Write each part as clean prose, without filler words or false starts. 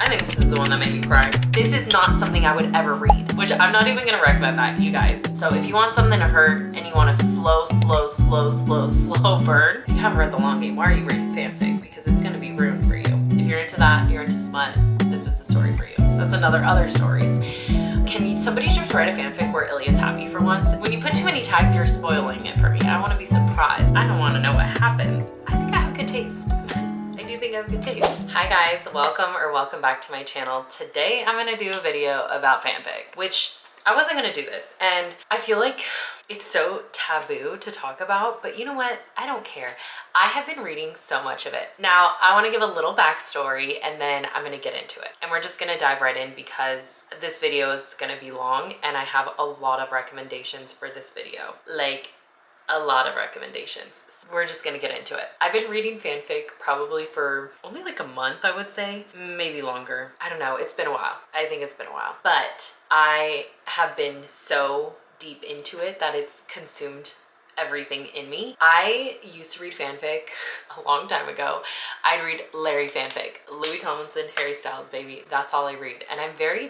I think this is the one that made me cry. This is not something I would ever read, which I'm not even gonna recommend that, you guys. So if you want something to hurt and you want a slow burn, you haven't read The Long Game, why are you reading fanfic? Because it's gonna be ruined for you. If you're into that, you're into smut, this is the story for you. That's other stories. Can somebody just write a fanfic where Ilya's happy for once? When you put too many tags, you're spoiling it for me. I want to be surprised. I don't want to know what happens. I think I have good taste. I do think I have good taste. Hi guys, welcome back to my channel. Today I'm gonna do a video about fanfic, which I wasn't gonna do this, and I feel like it's so taboo to talk about, but you know what? I don't care. I have been reading so much of it. Now, I want to give a little backstory and then I'm going to get into it. And we're just going to dive right in because this video is going to be long and I have a lot of recommendations for this video. Like, a lot of recommendations. So we're just gonna get into it. I've been reading fanfic probably for only like a month, I would say, maybe longer. I don't know, it's been a while. I think it's been a while. But I have been so deep into it that it's consumed everything in me. I used to read fanfic a long time ago. I'd read Larry fanfic, Louis Tomlinson, Harry Styles, baby. That's all I read. And I'm very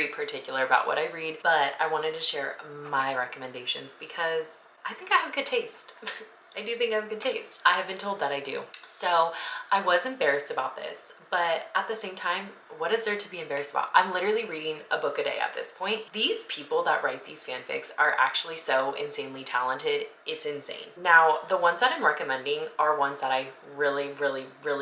particular about what I read, but I wanted to share my recommendations because I think I have good taste. I do think I have good taste. I have been told that I do. So I was embarrassed about this, but at the same time, what is there to be embarrassed about? I'm literally reading a book a day at this point. These people that write these fanfics are actually so insanely talented. It's insane. Now, the ones that I'm recommending are ones that I really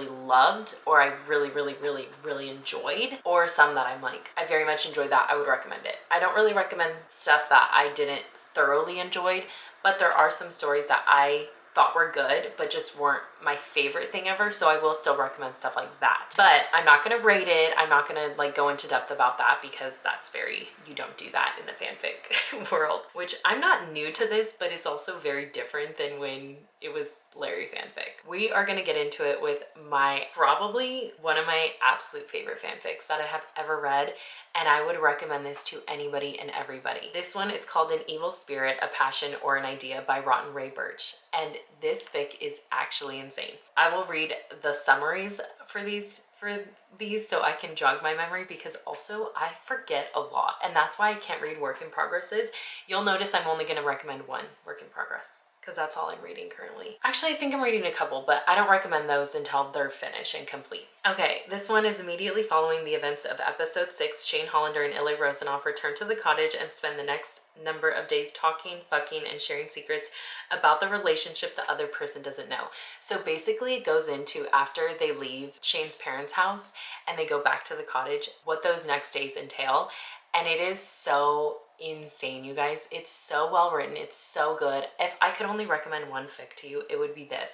loved, or I really enjoyed, or some that I'm like, I very much enjoyed that, I would recommend it. I don't really recommend stuff that I didn't thoroughly enjoyed, but there are some stories that I thought were good but just weren't my favorite thing ever, so I will still recommend stuff like that. But I'm not gonna rate it, I'm not gonna like go into depth about that because that's you don't do that in the fanfic world, which I'm not new to this, but it's also very different than when it was Larry fanfic. We are gonna get into it with probably one of my absolute favorite fanfics that I have ever read, and I would recommend this to anybody and everybody. This one, it's called An Evil Spirit, A Passion, or an Idea by Rotten Ray Birch, and this fic is actually insane. I will read the summaries for these so I can jog my memory, because also I forget a lot, and that's why I can't read work in progresses. You'll notice I'm only going to recommend one work in progress because that's all I'm reading currently. Actually, I think I'm reading a couple, but I don't recommend those until they're finished and complete. Okay, this one is immediately following the events of episode 6. Shane Hollander and Ilya Rozanov return to the cottage and spend the next number of days talking, fucking, and sharing secrets about the relationship the other person doesn't know. So basically it goes into after they leave Shane's parents' house and they go back to the cottage, what those next days entail. And it is so insane, you guys. It's so well written. It's so good. If I could only recommend one fic to you, it would be this.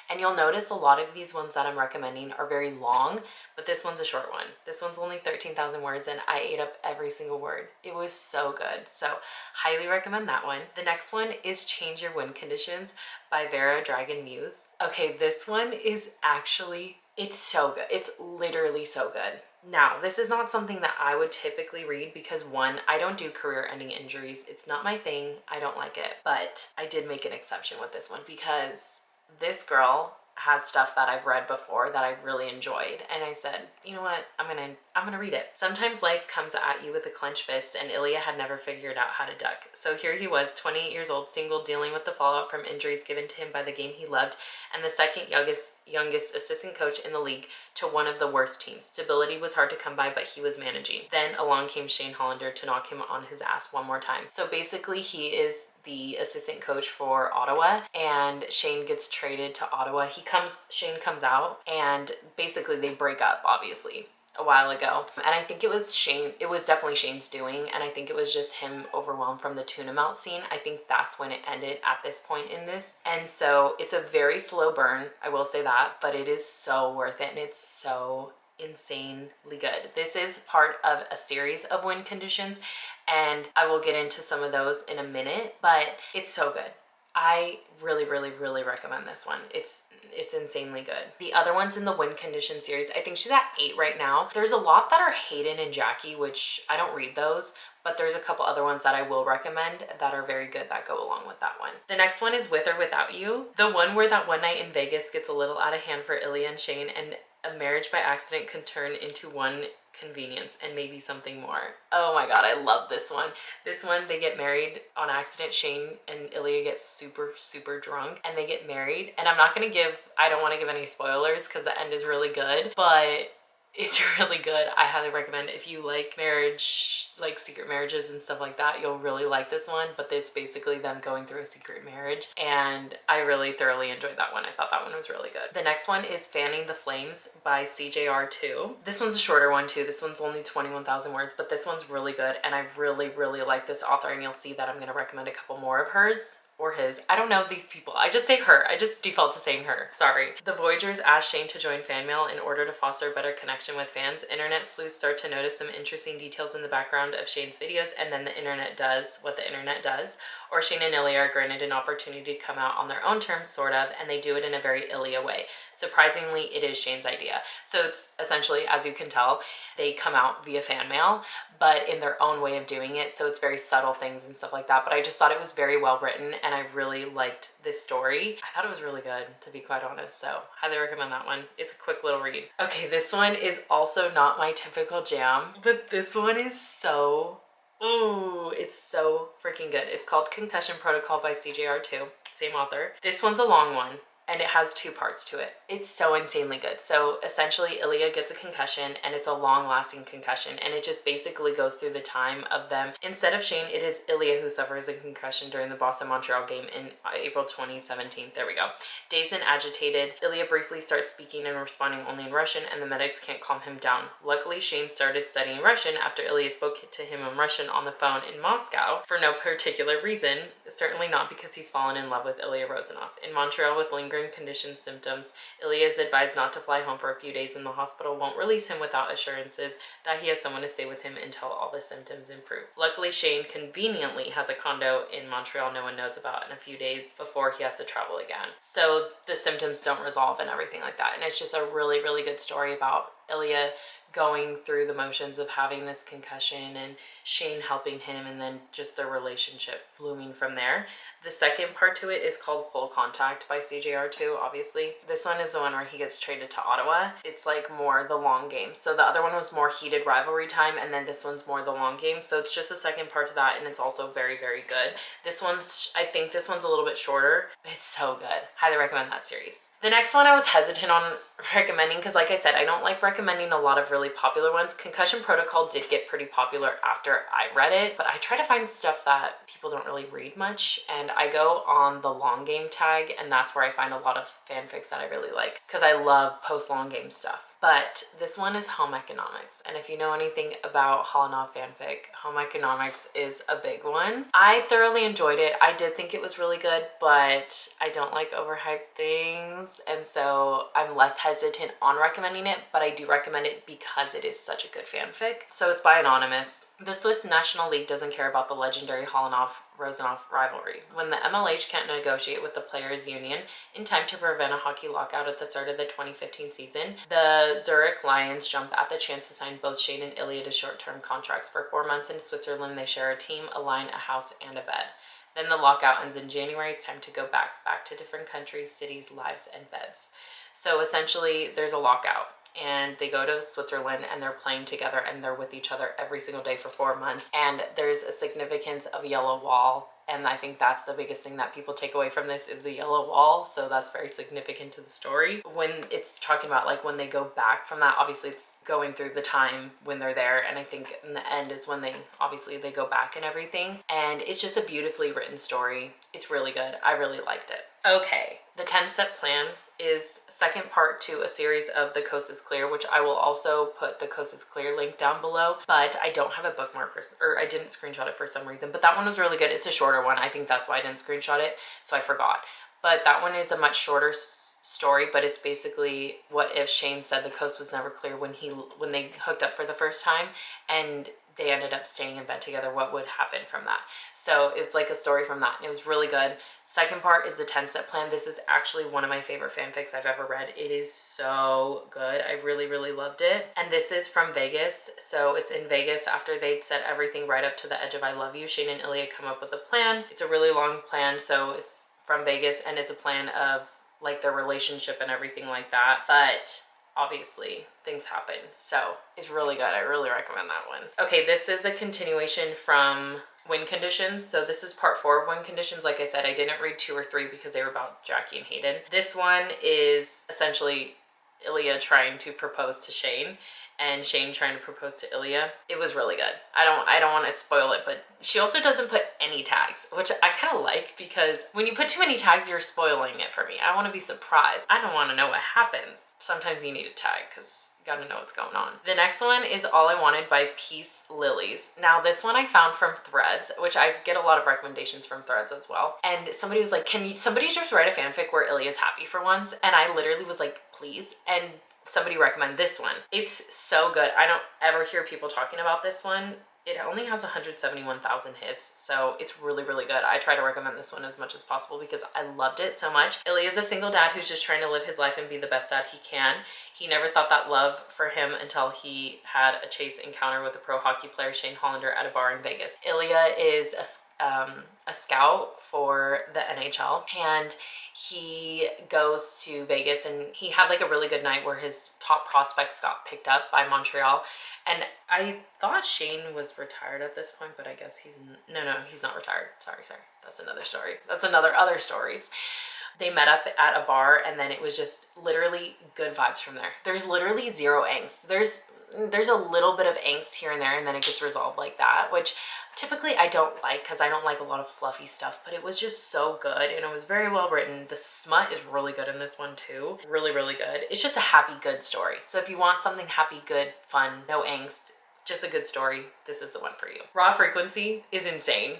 And you'll notice a lot of these ones that I'm recommending are very long, but this one's a short one. This one's only 13,000 words and I ate up every single word. It was so good. So highly recommend that one. The next one is Change Your Win Conditions by Vera Dragon Muse. Okay, this one is actually, it's so good. It's literally so good. Now, this is not something that I would typically read because one, I don't do career-ending injuries. It's not my thing. I don't like it. But I did make an exception with this one because this girl has stuff that I've read before that I really enjoyed, and I said, you know what, I'm gonna read it. Sometimes life comes at you with a clenched fist, and Ilya had never figured out how to duck. So here he was, 28 years old, single, dealing with the fallout from injuries given to him by the game he loved, and the second youngest assistant coach in the league to one of the worst teams. Stability was hard to come by, but he was managing. Then along came Shane Hollander to knock him on his ass one more time. So basically he is the assistant coach for Ottawa, and Shane gets traded to Ottawa. Shane comes out, and basically they break up, obviously, a while ago. And I think it was definitely Shane's doing, and I think it was just him overwhelmed from the tuna melt scene. I think that's when it ended at this point in this. And so it's a very slow burn, I will say that, but it is so worth it, and it's so insanely good. This is part of a series of win conditions, and I will get into some of those in a minute, but it's so good. I really recommend this one. It's insanely good. The other ones in the win condition series, I think she's at 8 right now. There's a lot that are Hayden and Jackie, which I don't read those, but there's a couple other ones that I will recommend that are very good that go along with that one. The next one is With or Without You. The one where that one night in Vegas gets a little out of hand for Ilya and Shane, and A marriage by accident can turn into one convenience and maybe something more. Oh my god, I love this one. This one, they get married on accident. Shane and Ilya get super drunk and they get married. And I don't want to give any spoilers because the end is really good, but it's really good. I highly recommend. If you like marriage, like secret marriages and stuff like that, you'll really like this one. But it's basically them going through a secret marriage, and I really thoroughly enjoyed that one. I thought that one was really good. The next one is Fanning the Flames by CJR2. This one's a shorter one too. This one's only 21,000 words, but this one's really good, and I really like this author, and you'll see that I'm going to recommend a couple more of hers. Or his. I don't know these people. I just say her. I just default to saying her. Sorry. The Voyagers asked Shane to join fan mail in order to foster a better connection with fans. Internet sleuths start to notice some interesting details in the background of Shane's videos, and then the internet does what the internet does. Or Shane and Ilya are granted an opportunity to come out on their own terms, sort of, and they do it in a very Ilya way. Surprisingly, it is Shane's idea. So it's essentially, as you can tell, they come out via fan mail, but in their own way of doing it. So it's very subtle things and stuff like that. But I just thought it was very well written, and I really liked this story. I thought it was really good, to be quite honest. So highly recommend that one. It's a quick little read. Okay, this one is also not my typical jam, but this one is so, ooh, it's so freaking good. It's called Concussion Protocol by CJR2, same author. This one's a long one, and it has two parts to it. It's so insanely good. So essentially, Ilya gets a concussion, and it's a long-lasting concussion, and it just basically goes through the time of them. Instead of Shane, it is Ilya who suffers a concussion during the Boston-Montreal game in April 2017. There we go. Dazed and agitated, Ilya briefly starts speaking and responding only in Russian, and the medics can't calm him down. Luckily, Shane started studying Russian after Ilya spoke to him in Russian on the phone in Moscow for no particular reason, certainly not because he's fallen in love with Ilya Rozanov. In Montreal, with lingering condition symptoms, Ilya is advised not to fly home for a few days, and the hospital won't release him without assurances that he has someone to stay with him until all the symptoms improve. Luckily, Shane conveniently has a condo in Montreal no one knows about in a few days before he has to travel again. So the symptoms don't resolve and everything like that. And it's just a really good story about Ilya going through the motions of having this concussion and Shane helping him, and then just their relationship blooming from there. The second part to it is called Full Contact by CJR2, obviously. This one is the one where he gets traded to Ottawa. It's like more the long game. So the other one was more heated rivalry time, and then this one's more the long game. So it's just the second part to that, and it's also very good. I think this one's a little bit shorter, but it's so good. Highly recommend that series. The next one I was hesitant on recommending because, like I said, I don't like recommending a lot of really popular ones. Concussion Protocol did get pretty popular after I read it, but I try to find stuff that people don't really read much, and I go on the long game tag, and that's where I find a lot of fanfics that I really like because I love post-long game stuff. But this one is home economics, and if you know anything about hollanov fanfic, home economics is a big one. I thoroughly enjoyed it. I did think it was really good, but I don't like overhyped things, and so I'm less hesitant on recommending it, but I do recommend it because it is such a good fanfic. So it's by Anonymous. The Swiss National League doesn't care about the legendary Hollanov-Rozanov rivalry. When the MLH can't negotiate with the players' union in time to prevent a hockey lockout at the start of the 2015 season, the Zurich Lions jump at the chance to sign both Shane and Ilya to short-term contracts. For 4 months in Switzerland, they share a team, a line, a house, and a bed. Then the lockout ends in January. It's time to go back to different countries, cities, lives, and beds. So essentially, there's a lockout, and they go to Switzerland, and they're playing together, and they're with each other every single day for 4 months. And there's a significance of a yellow wall, and I think that's the biggest thing that people take away from this is the yellow wall. So that's very significant to the story. When it's talking about like when they go back from that, obviously it's going through the time when they're there, and I think in the end is when they go back and everything. And it's just a beautifully written story. It's really good. I really liked it. Okay, the 10-step plan is second part to a series of The Coast is Clear, which I will also put the Coast is Clear link down below, but I don't have a bookmark or I didn't screenshot it for some reason, but that one was really good. It's a shorter one. I think that's why I didn't screenshot it, so I forgot. But that one is a much shorter story, but it's basically what if Shane said the coast was never clear when they hooked up for the first time and they ended up staying in bed together, what would happen from that? So it's like a story from that. It was really good. Second part is the 10-step plan. This is actually one of my favorite fanfics I've ever read. It is so good. I really loved it. And this is from Vegas. So it's in Vegas after they'd set everything right up to the edge of I love you. Shane and Ilya come up with a plan. It's a really long plan. So it's from Vegas, and it's a plan of like their relationship and everything like that. But obviously things happen. So it's really good. I really recommend that one. Okay, this is a continuation from Win Conditions. So this is part 4 of Win Conditions. Like I said, I didn't read 2 or 3 because they were about Jackie and Hayden. This one is essentially Ilya trying to propose to Shane and Shane trying to propose to Ilya. It was really good. I don't want to spoil it, but she also doesn't put any tags, which I kind of like, because when you put too many tags, you're spoiling it for me. I want to be surprised. I don't want to know what happens. Sometimes you need a tag because you gotta know what's going on. The next one is All I Wanted by Peace Lilies. Now this one I found from Threads, which I get a lot of recommendations from Threads as well. And somebody was like, can somebody just write a fanfic where Ilya's happy for once? And I literally was like, please. And somebody recommend this one. It's so good. I don't ever hear people talking about this one. It only has 171,000 hits, so it's really, really good. I try to recommend this one as much as possible because I loved it so much. Ilya is a single dad who's just trying to live his life and be the best dad he can. He never thought that love for him until he had a chase encounter with a pro hockey player, Shane Hollander, at a bar in Vegas. Ilya is a scout for the NHL, and he goes to Vegas, and he had like a really good night where his top prospects got picked up by Montreal. And I thought Shane was retired at this point, but I guess he's no, he's not retired. Sorry. That's another story. That's other stories. They met up at a bar, and then it was just literally good vibes from there. There's literally zero angst. There's a little bit of angst here and there, and then it gets resolved like that, which typically I don't like because I don't like a lot of fluffy stuff, but it was just so good, and it was very well written. The smut is really good in this one too. Really, really good. It's just a happy, good story. So if you want something happy, good, fun, no angst, just a good story, this is the one for you. Raw Frequency is insane.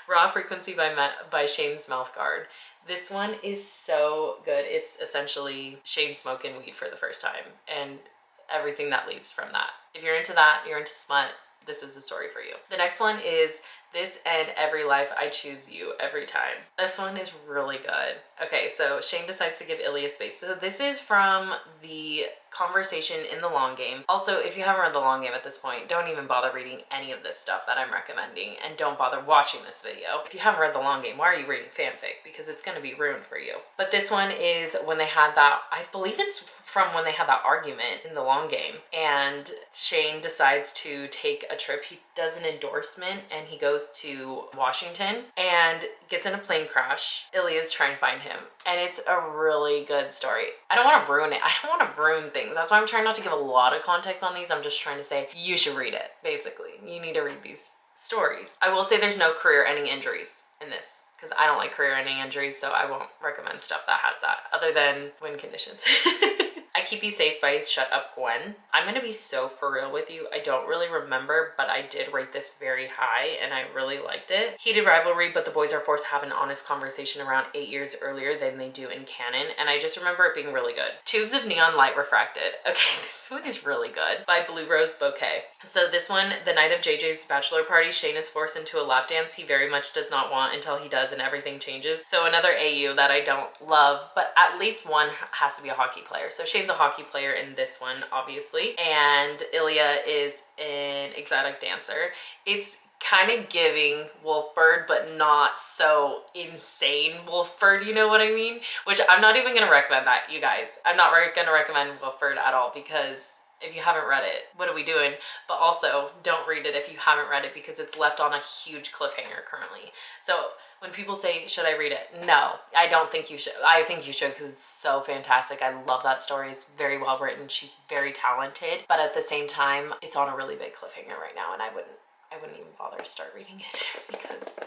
Raw Frequency by Shane's Mouth Guard. This one is so good. It's essentially Shane smoking weed for the first time and everything that leads from that. If you're into that, you're into smut, this is the story for you. The next one is This and Every Life I Choose You Every Time. This one is really good. Okay, so Shane decides to give Ilya space. So this is from the conversation in The Long Game. Also, if you haven't read The Long Game at this point, don't even bother reading any of this stuff that I'm recommending, and don't bother watching this video. If you haven't read The Long Game, why are you reading fanfic? Because it's going to be ruined for you. But this one is when they had that, I believe it's from when they had that argument in The Long Game, and Shane decides to take a trip. He does an endorsement and he goes to Washington and gets in a plane crash. Ilya's trying to find him, and it's a really good story. I don't want to ruin it. I don't want to ruin things. That's why I'm trying not to give a lot of context on these. I'm just trying to say you should read it, basically. You need to read these stories. I will say there's no career-ending injuries in this, because I don't like career-ending injuries, so I won't recommend stuff that has that, other than Win Conditions. I Keep You Safe by Shut Up Gwen. I'm gonna be so for real with you. I don't really remember, but I did rate this very high and I really liked it. Heated rivalry, but the boys are forced to have an honest conversation around 8 years earlier than they do in canon, and I just remember it being really good. Tubes of Neon Light Refracted. Okay, this one is really good. By Blue Rose Bouquet. So this one, the night of JJ's bachelor party, Shane is forced into a lap dance he very much does not want until he does, and everything changes. So another AU that I don't love, but at least one has to be a hockey player. So Shane's a hockey player in this one, obviously, and Ilya is an exotic dancer. It's kind of giving Wolfbird, but not so insane Wolfbird, you know what I mean? Which I'm not even gonna recommend that, you guys. I'm not gonna recommend Wolfbird at all, because if you haven't read it, what are we doing? But also, don't read it if you haven't read it, because it's left on a huge cliffhanger currently. So when people say, should I read it? No, I don't think you should. I think you should, because it's so fantastic. I love that story. It's very well written. She's very talented, but at the same time, it's on a really big cliffhanger right now, and I wouldn't even bother to start reading it, because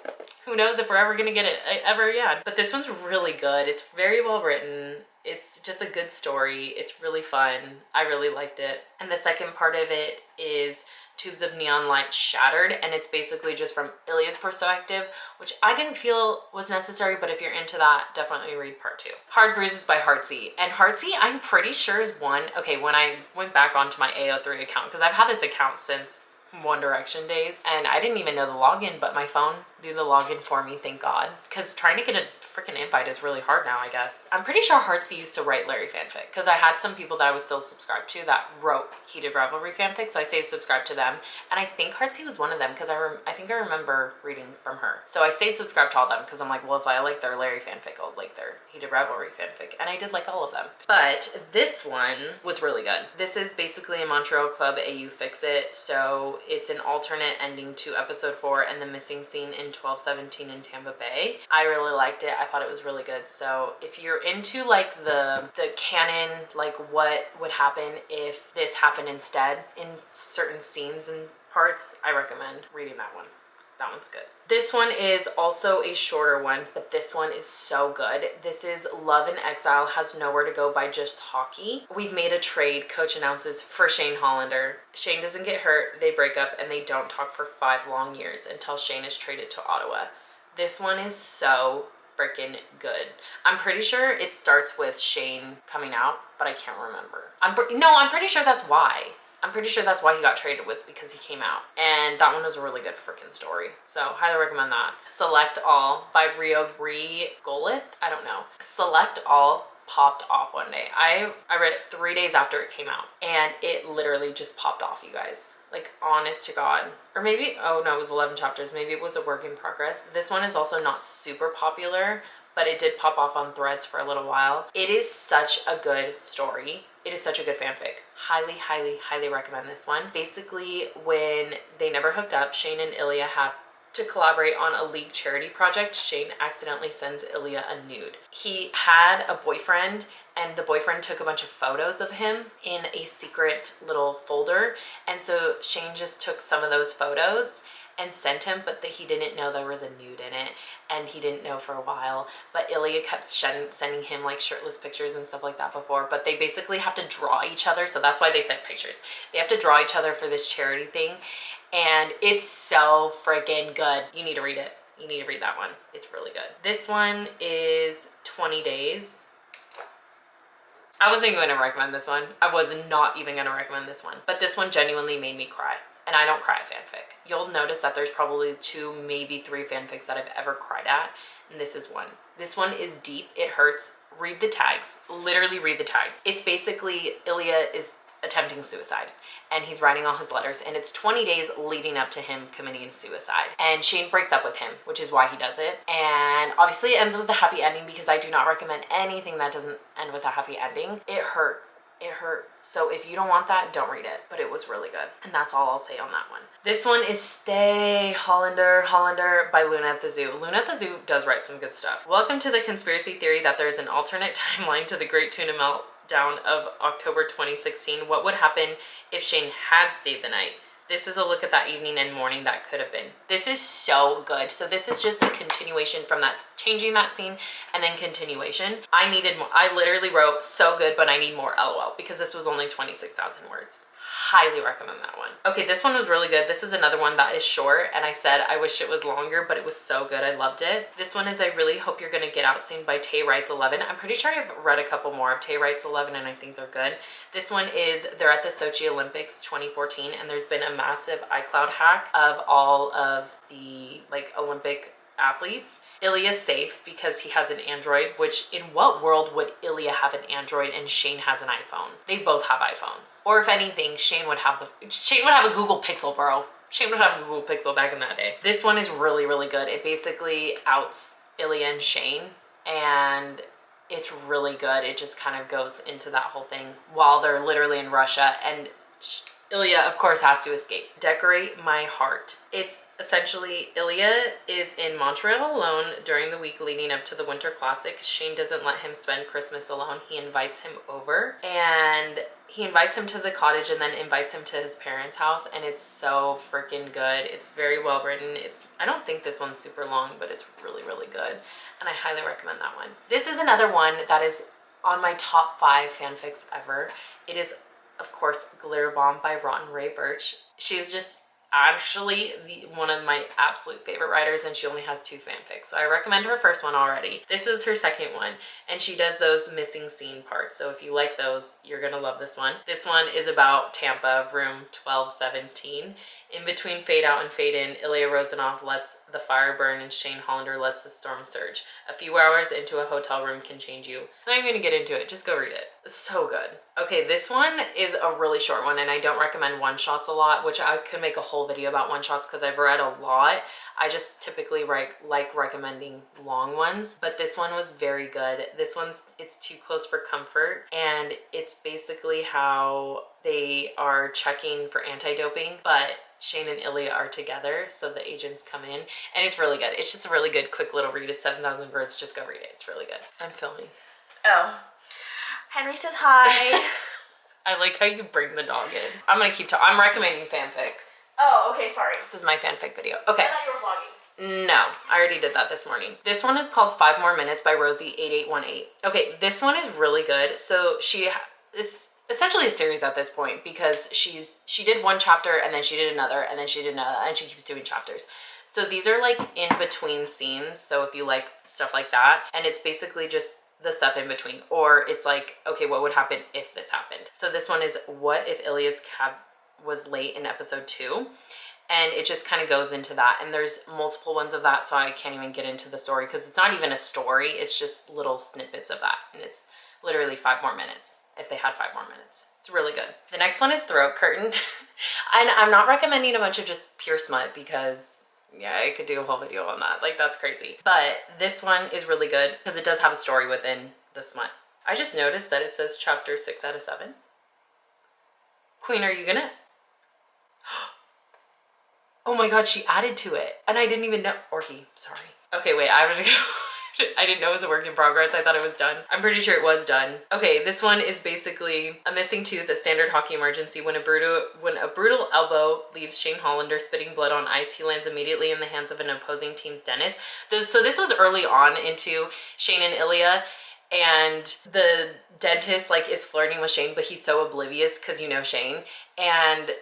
who knows if we're ever gonna get it ever again. But this one's really good. It's very well written. It's just a good story. It's really fun. I really liked it. And the second part of it is Tubes of Neon Light Shattered, and it's basically just from Ilya's perspective, which I didn't feel was necessary, but if you're into that, definitely read part 2. Hard Bruises by Heartsy. And Heartsy, I'm pretty sure is one, okay, when I went back onto my AO3 account, because I've had this account since One Direction days, and I didn't even know the login, but my phone knew the login for me, thank God. Because trying to get a freaking invite is really hard now, I guess. I'm pretty sure Heartsy used to write Larry fanfic, because I had some people that I was still subscribed to that wrote Heated Rivalry fanfic, so I stayed subscribed to them. And I think Heartsy was one of them, because I think I remember reading from her. So I stayed subscribed to all of them, because I'm like, well, if I like their Larry fanfic, I'll like their Heated Rivalry fanfic. And I did like all of them. But this one was really good. This is basically a Montreal Club AU Fix It, so it's an alternate ending to episode 4 and the missing scene in 1217 in Tampa Bay. I really liked it. I thought it was really good. So if you're into like the canon, like what would happen if this happened instead in certain scenes and parts, I recommend reading that one. That one's good. This one is also a shorter one, but this one is so good. This is Love in Exile Has Nowhere to Go by Just Hockey. We've made a trade, coach announces, for Shane Hollander. Shane doesn't get hurt, they break up, and they don't talk for 5 long years until Shane is traded to Ottawa. This one is so freaking good. I'm pretty sure it starts with Shane coming out, but I can't remember. I'm pretty sure that's why. I'm pretty sure that's why he got traded, was because he came out. And that one was a really good freaking story. So highly recommend that. Select All by Rio Golith. I don't know. Select All popped off one day. I read it 3 days after it came out, and it literally just popped off, you guys. Like, honest to God. Or maybe, oh no, it was 11 chapters. Maybe it was a work in progress. This one is also not super popular, but it did pop off on Threads for a little while. It is such a good story. It is such a good fanfic. Highly, highly, highly recommend this one. Basically, when they never hooked up, Shane and Ilya have to collaborate on a league charity project. Shane accidentally sends Ilya a nude. He had a boyfriend, and the boyfriend took a bunch of photos of him in a secret little folder. And so Shane just took some of those photos and sent him, but he didn't know there was a nude in it, and he didn't know for a while. But Ilya kept sending him like shirtless pictures and stuff like that before, but they basically have to draw each other, so that's why they sent pictures. They have to draw each other for this charity thing, and it's so freaking good. You need to read it. You need to read that one. It's really good. This one is 20 Days. I wasn't even going to recommend this one. I was not even going to recommend this one, but this one genuinely made me cry. And I don't cry at fanfic. You'll notice that there's probably 2, maybe 3 fanfics that I've ever cried at, and this is one. This one is deep, it hurts. Read the tags, literally read the tags. It's basically Ilya is attempting suicide, and he's writing all his letters, and it's 20 days leading up to him committing suicide. And Shane breaks up with him, which is why he does it. And obviously it ends with a happy ending, because I do not recommend anything that doesn't end with a happy ending. It hurt. It hurt. So if you don't want that, don't read it. But it was really good. And that's all I'll say on that one. This one is Stay Hollander by Luna at the Zoo. Luna at the Zoo does write some good stuff. Welcome to the conspiracy theory that there's an alternate timeline to the Great Tuna Meltdown of October 2016. What would happen if Shane had stayed the night? This is a look at that evening and morning that could have been. This is so good. So this is just a continuation from that, changing that scene and then continuation. I needed more. I literally wrote so good, but I need more LOL, because this was only 26,000 words. Highly recommend that one. Okay, this one was really good. This is another one that is short, and I said I wish it was longer, but it was so good. I loved it. This one is I Really Hope You're Gonna Get Out Soon by Tay Writes 11. I'm pretty sure I've read a couple more of Tay Writes 11, and I think they're good. This one is they're at the Sochi Olympics 2014, and there's been a massive iCloud hack of all of the like Olympic athletes. Ilya's safe because he has an Android, which in what world would Ilya have an Android and Shane has an iPhone? They both have iPhones. Or if anything, Shane would have a Google Pixel, bro. Shane would have a Google Pixel back in that day. This one is really, really good. It basically outs Ilya and Shane, and it's really good. It just kind of goes into that whole thing while they're literally in Russia, and Ilya, of course, has to escape. Decorate My Heart. It's essentially Ilya is in Montreal alone during the week leading up to the Winter Classic. Shane doesn't let him spend Christmas alone. He invites him over, and he invites him to the cottage and then invites him to his parents' house, and it's so freaking good. It's very well written. I don't think this one's super long, but it's really, really good, and I highly recommend that one. This is another one that is on my top 5 fanfics ever. It is, of course, Glitter Bomb by Rotten Ray Birch. She's just, actually one of my absolute favorite writers, and she only has 2 fanfics. So I recommend her first one already. This is her second one, and she does those missing scene parts. So if you like those, you're gonna love this one. This one is about Tampa, room 1217. In between fade out and fade in, Ilya Rozanov lets the fire burn and Shane Hollander lets the storm surge. A few hours into a hotel room can change you. I'm not even gonna get into it, just go read it. It's so good. Okay, this one is a really short one, and I don't recommend one-shots a lot, which I could make a whole video about one-shots because I've read a lot. I just typically like recommending long ones, but this one was very good. This one's, it's Too Close for Comfort, and it's basically how they are checking for anti-doping, but Shane and Ilya are together, so the agents come in, and it's really good. It's just a really good, quick little read. It's 7,000 words. Just go read it. It's really good. I'm filming. Oh. Henry says hi. I like how you bring the dog in. I'm gonna keep talking. I'm recommending fanfic. Oh, okay, sorry. This is my fanfic video. Okay. I thought you were vlogging. No, I already did that this morning. This one is called 5 More Minutes by Rosie8818. Okay, this one is really good. So it's essentially a series at this point because she did one chapter and then she did another and then she did another and she keeps doing chapters. So these are like in between scenes. So if you like stuff like that, and it's basically just the stuff in between, or it's like, okay, what would happen if this happened? So this one is what if Ilya's cab was late in episode 2, and it just kind of goes into that, and there's multiple ones of that, so I can't even get into the story because it's not even a story, it's just little snippets of that, and it's literally 5 more minutes if they had 5 more minutes. It's really good. The next one is Throat Curtain. And I'm not recommending a bunch of just pure smut because yeah, I could do a whole video on that. Like, that's crazy. But this one is really good because it does have a story within the smut. I just noticed that it says chapter 6 out of 7. Queen, are you gonna? Oh my God, she added to it. And I didn't even know, or he, sorry. Okay, wait, I have to go. I didn't know it was a work in progress. I thought it was done. I'm pretty sure it was done. Okay, this one is basically a missing tooth, a standard hockey emergency. When a brutal elbow leaves Shane Hollander spitting blood on ice, he lands immediately in the hands of an opposing team's dentist. So this was early on into Shane and Ilya, and the dentist like is flirting with Shane, but he's so oblivious because you know Shane, and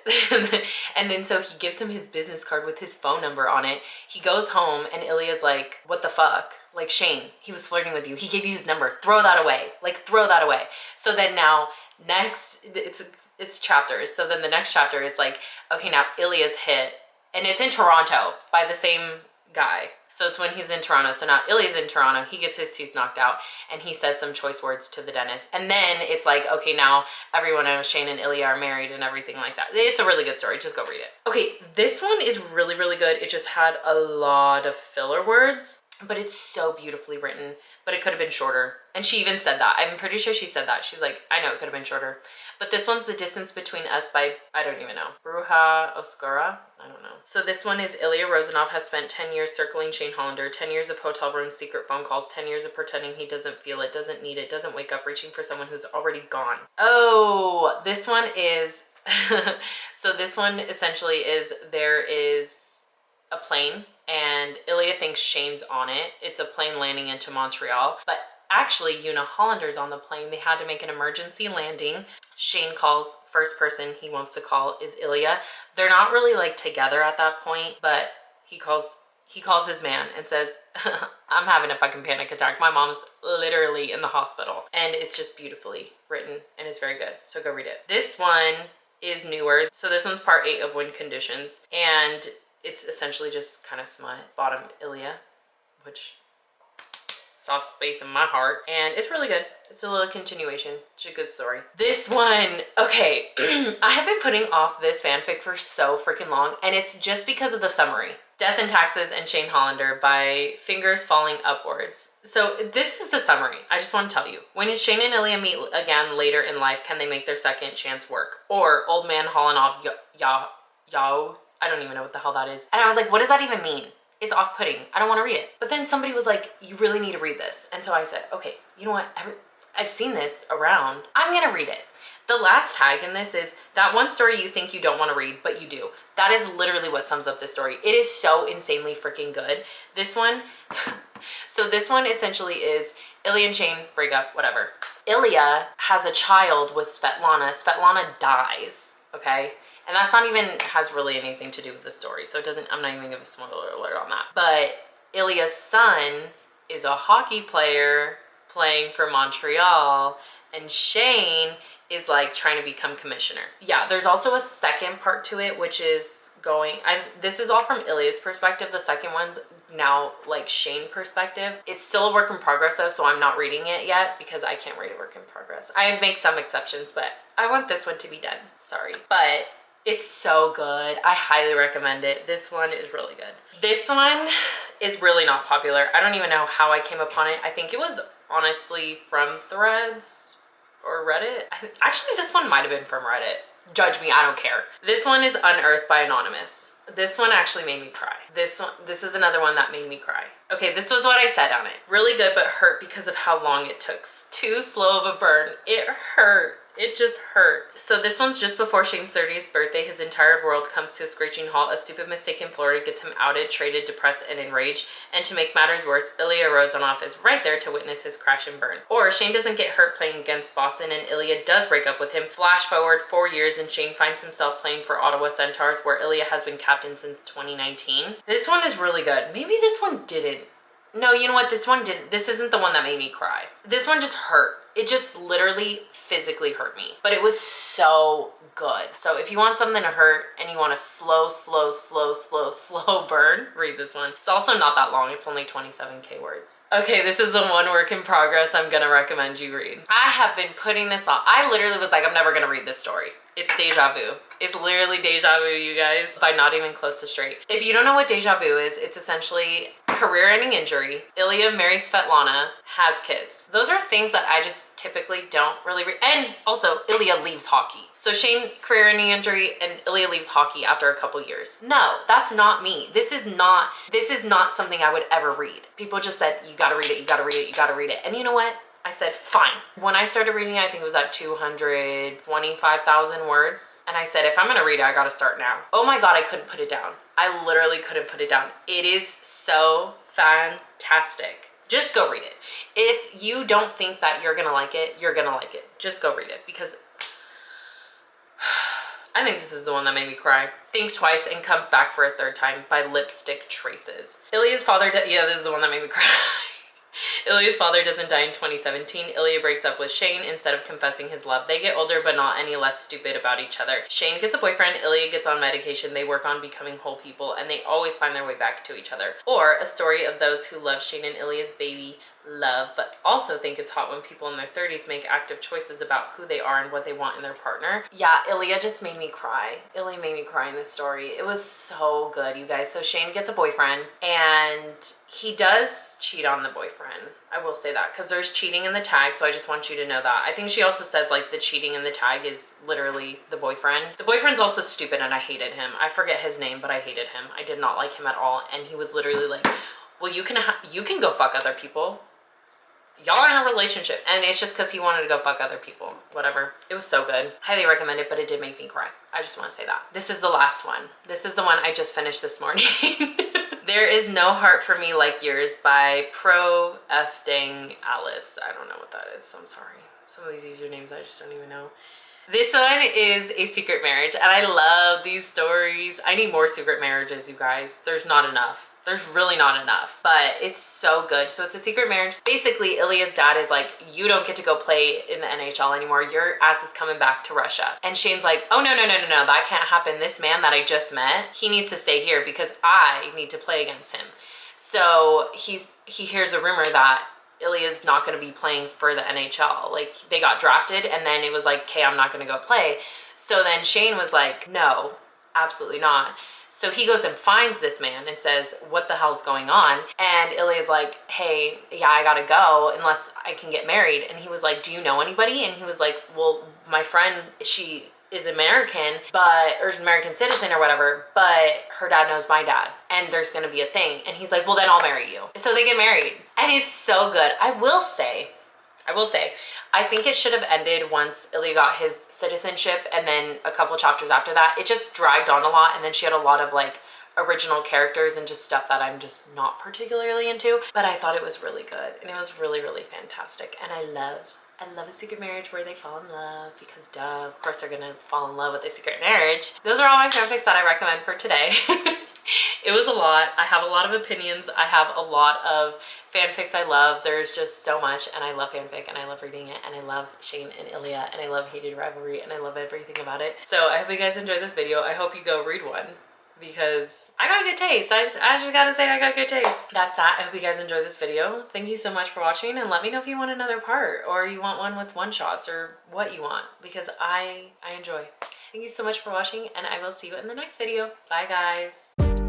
and then so he gives him his business card with his phone number on it. He goes home and Ilya's like, what the fuck? Like, Shane, he was flirting with you. He gave you his number. Throw that away. Like, throw that away. So then now next it's chapters. So then the next chapter it's like, okay, now Ilya's hit, and it's in Toronto by the same guy. So it's when he's in Toronto. So now Ilya's in Toronto. He gets his tooth knocked out and he says some choice words to the dentist. And then it's like, okay, now everyone knows Shane and Ilya are married and everything like that. It's a really good story. Just go read it. Okay, this one is really, really good. It just had a lot of filler words, but it's so beautifully written, but it could have been shorter. And she even said that. I'm pretty sure she said that. She's like, I know it could have been shorter. But this one's The Distance Between Us by, I don't even know, Bruja Oscura? I don't know. So this one is Ilya Rozanov has spent 10 years circling Shane Hollander, 10 years of hotel rooms, secret phone calls, 10 years of pretending he doesn't feel it, doesn't need it, doesn't wake up reaching for someone who's already gone. Oh, this one is, so this one essentially is, there is a plane and Ilya thinks Shane's on it. It's a plane landing into Montreal, but actually Una Hollander's on the plane. They had to make an emergency landing. Shane calls, first person he wants to call is Ilya. They're not really like together at that point, but he calls his man and says, I'm having a fucking panic attack. My mom's literally in the hospital. And it's just beautifully written and it's very good. So go read it. This one is newer. So this one's part 8 of Win Conditions. And it's essentially just kind of smut. Bottom Ilya, which soft space in my heart, and it's really good. It's a little continuation. It's a good story. This one, okay, I have been putting off this fanfic for so freaking long, and it's just because of the summary. Death and Taxes and Shane Hollander by Fingers Falling Upwards. So this is the summary. I just want to tell you. When Shane and Ilya meet again later in life, can they make their second chance work? Or Old Man Hollanov Yao. I don't even know what the hell that is. And I was like, what does that even mean? It's off-putting. I don't want to read it. But then somebody was like, you really need to read this. And so I said, okay, you know what? I've seen this around. I'm going to read it. The last tag in this is that one story you think you don't want to read, but you do. That is literally what sums up this story. It is so insanely freaking good. This one, so this one essentially is Ilya and Shane break up, whatever. Ilya has a child with Svetlana. Svetlana dies. okay? And that's not even, has really anything to do with the story. So it doesn't, I'm not even gonna give a spoiler alert on that. But Ilya's son is a hockey player playing for Montreal, and Shane is like trying to become commissioner. Yeah, there's also a second part to it, which is going, this is all from Ilya's perspective. The second one's now like Shane perspective. It's still a work in progress though, so I'm not reading it yet because I can't read a work in progress. I make some exceptions, but I want this one to be done. Sorry. But it's so good. I highly recommend it. This one is really good. This one is really not popular. I don't even know how I came upon it. I think it was honestly from Threads or Reddit. Actually, this one might have been from Reddit. Judge me, I don't care. This one is Unearthed by Anonymous. This one actually made me cry. This is another one that made me cry. Okay, this was what I said on it. Really good, but hurt because of how long it took. Too slow of a burn. It hurt. It just hurt. So this one's just before Shane's 30th birthday. His entire world comes to a screeching halt. A stupid mistake in Florida gets him outed, traded, depressed, and enraged. And to make matters worse, Ilya Rozanov is right there to witness his crash and burn. Or Shane doesn't get hurt playing against Boston and Ilya does break up with him. Flash forward 4 years and Shane finds himself playing for Ottawa Centaurs, where Ilya has been captain since 2019. This one is really good. Maybe this one didn't. No, you know what? This one didn't. This isn't the one that made me cry. This one just hurt. It just literally physically hurt me. But it was so good. So if you want something to hurt and you want a slow burn, read this one. It's also not that long. It's only 27K words. Okay, this is the one work in progress I'm gonna recommend you read. I have been putting this off. I literally was like, I'm never gonna read this story. It's deja vu. It's literally deja vu, you guys, by Not Even Close to Straight. If you don't know what deja vu is, it's essentially career-ending injury. Ilya marries Svetlana, has kids. Those are things that I just typically don't really read. And also, Ilya leaves hockey. So Shane, career-ending injury, and Ilya leaves hockey after a couple years. No, that's not me. This is not something I would ever read. People just said, you gotta read it, you gotta read it, you gotta read it. And you know what? I said, fine. When I started reading, I think it was at 225,000 words. And I said, if I'm gonna read it, I gotta start now. Oh my God, I couldn't put it down. I literally couldn't put it down. It is so fantastic. Just go read it. If you don't think that you're gonna like it, you're gonna like it. Just go read it because I think this is the one that made me cry. Think Twice and Come Back for a Third Time by Lipstick Traces. Ilya's father, yeah, this is the one that made me cry. Ilya's father doesn't die in 2017. Ilya breaks up with Shane instead of confessing his love. They get older, but not any less stupid about each other. Shane gets a boyfriend, Ilya gets on medication, they work on becoming whole people, and they always find their way back to each other. Or a story of those who love Shane and Ilya's baby love, but also think it's hot when people in their 30s make active choices about who they are and what they want in their partner. Yeah, Ilya just made me cry. Ilya made me cry in this story. It was so good, you guys. So Shane gets a boyfriend, and he does cheat on the boyfriend. I will say that because there's cheating in the tag, so I just want you to know that. I think she also says like the cheating in the tag is literally the boyfriend. The boyfriend's also stupid and I hated him. I forget his name, but I hated him. I did not like him at all, and he was literally like, well, you can go fuck other people. Y'all are in a relationship. And it's just because he wanted to go fuck other people. Whatever. It was so good. Highly recommend it, but it did make me cry. I just want to say that. This is the last one. This is the one I just finished this morning. There Is No Heart for Me Like Yours by Pro F Dang Alice. I don't know what that is. I'm sorry. Some of these usernames I just don't even know. This one is a secret marriage, and I love these stories. I need more secret marriages, you guys. There's not enough. There's really not enough, but it's so good. So it's a secret marriage. Basically, Ilya's dad is like, you don't get to go play in the NHL anymore. Your ass is coming back to Russia. And Shane's like, oh, no, that can't happen. This man that I just met, he needs to stay here because I need to play against him. So he hears a rumor that Ilya's not going to be playing for the NHL. Like, they got drafted, and then it was like, okay, I'm not going to go play. So then Shane was like, no, absolutely not. So he goes and finds this man and says, what the hell's going on? And Ilya's like, hey, yeah, I gotta go unless I can get married. And he was like, do you know anybody? And he was like, well, my friend, she is American, or American citizen or whatever, but her dad knows my dad and there's gonna be a thing. And he's like, well, then I'll marry you. So they get married, and it's so good. I will say, I think it should have ended once Ilya got his citizenship, and then a couple chapters after that. It just dragged on a lot, and then she had a lot of like original characters and just stuff that I'm just not particularly into, but I thought it was really good, and it was really, really fantastic, and I I love a secret marriage where they fall in love because duh, of course they're gonna fall in love with a secret marriage. Those are all my fanfics that I recommend for today. It was a lot. I have a lot of opinions. I have a lot of fanfics I love. There's just so much, and I love fanfic and I love reading it, and I love Shane and Ilya, and I love Hated Rivalry, and I love everything about it. So I hope you guys enjoyed this video. I hope you go read one because I got good taste. I just gotta say I got good taste. That's that. I hope you guys enjoyed this video. Thank you so much for watching, and let me know if you want another part or you want one with one shots or what you want, because I enjoy. Thank you so much for watching, and I will see you in the next video. Bye guys.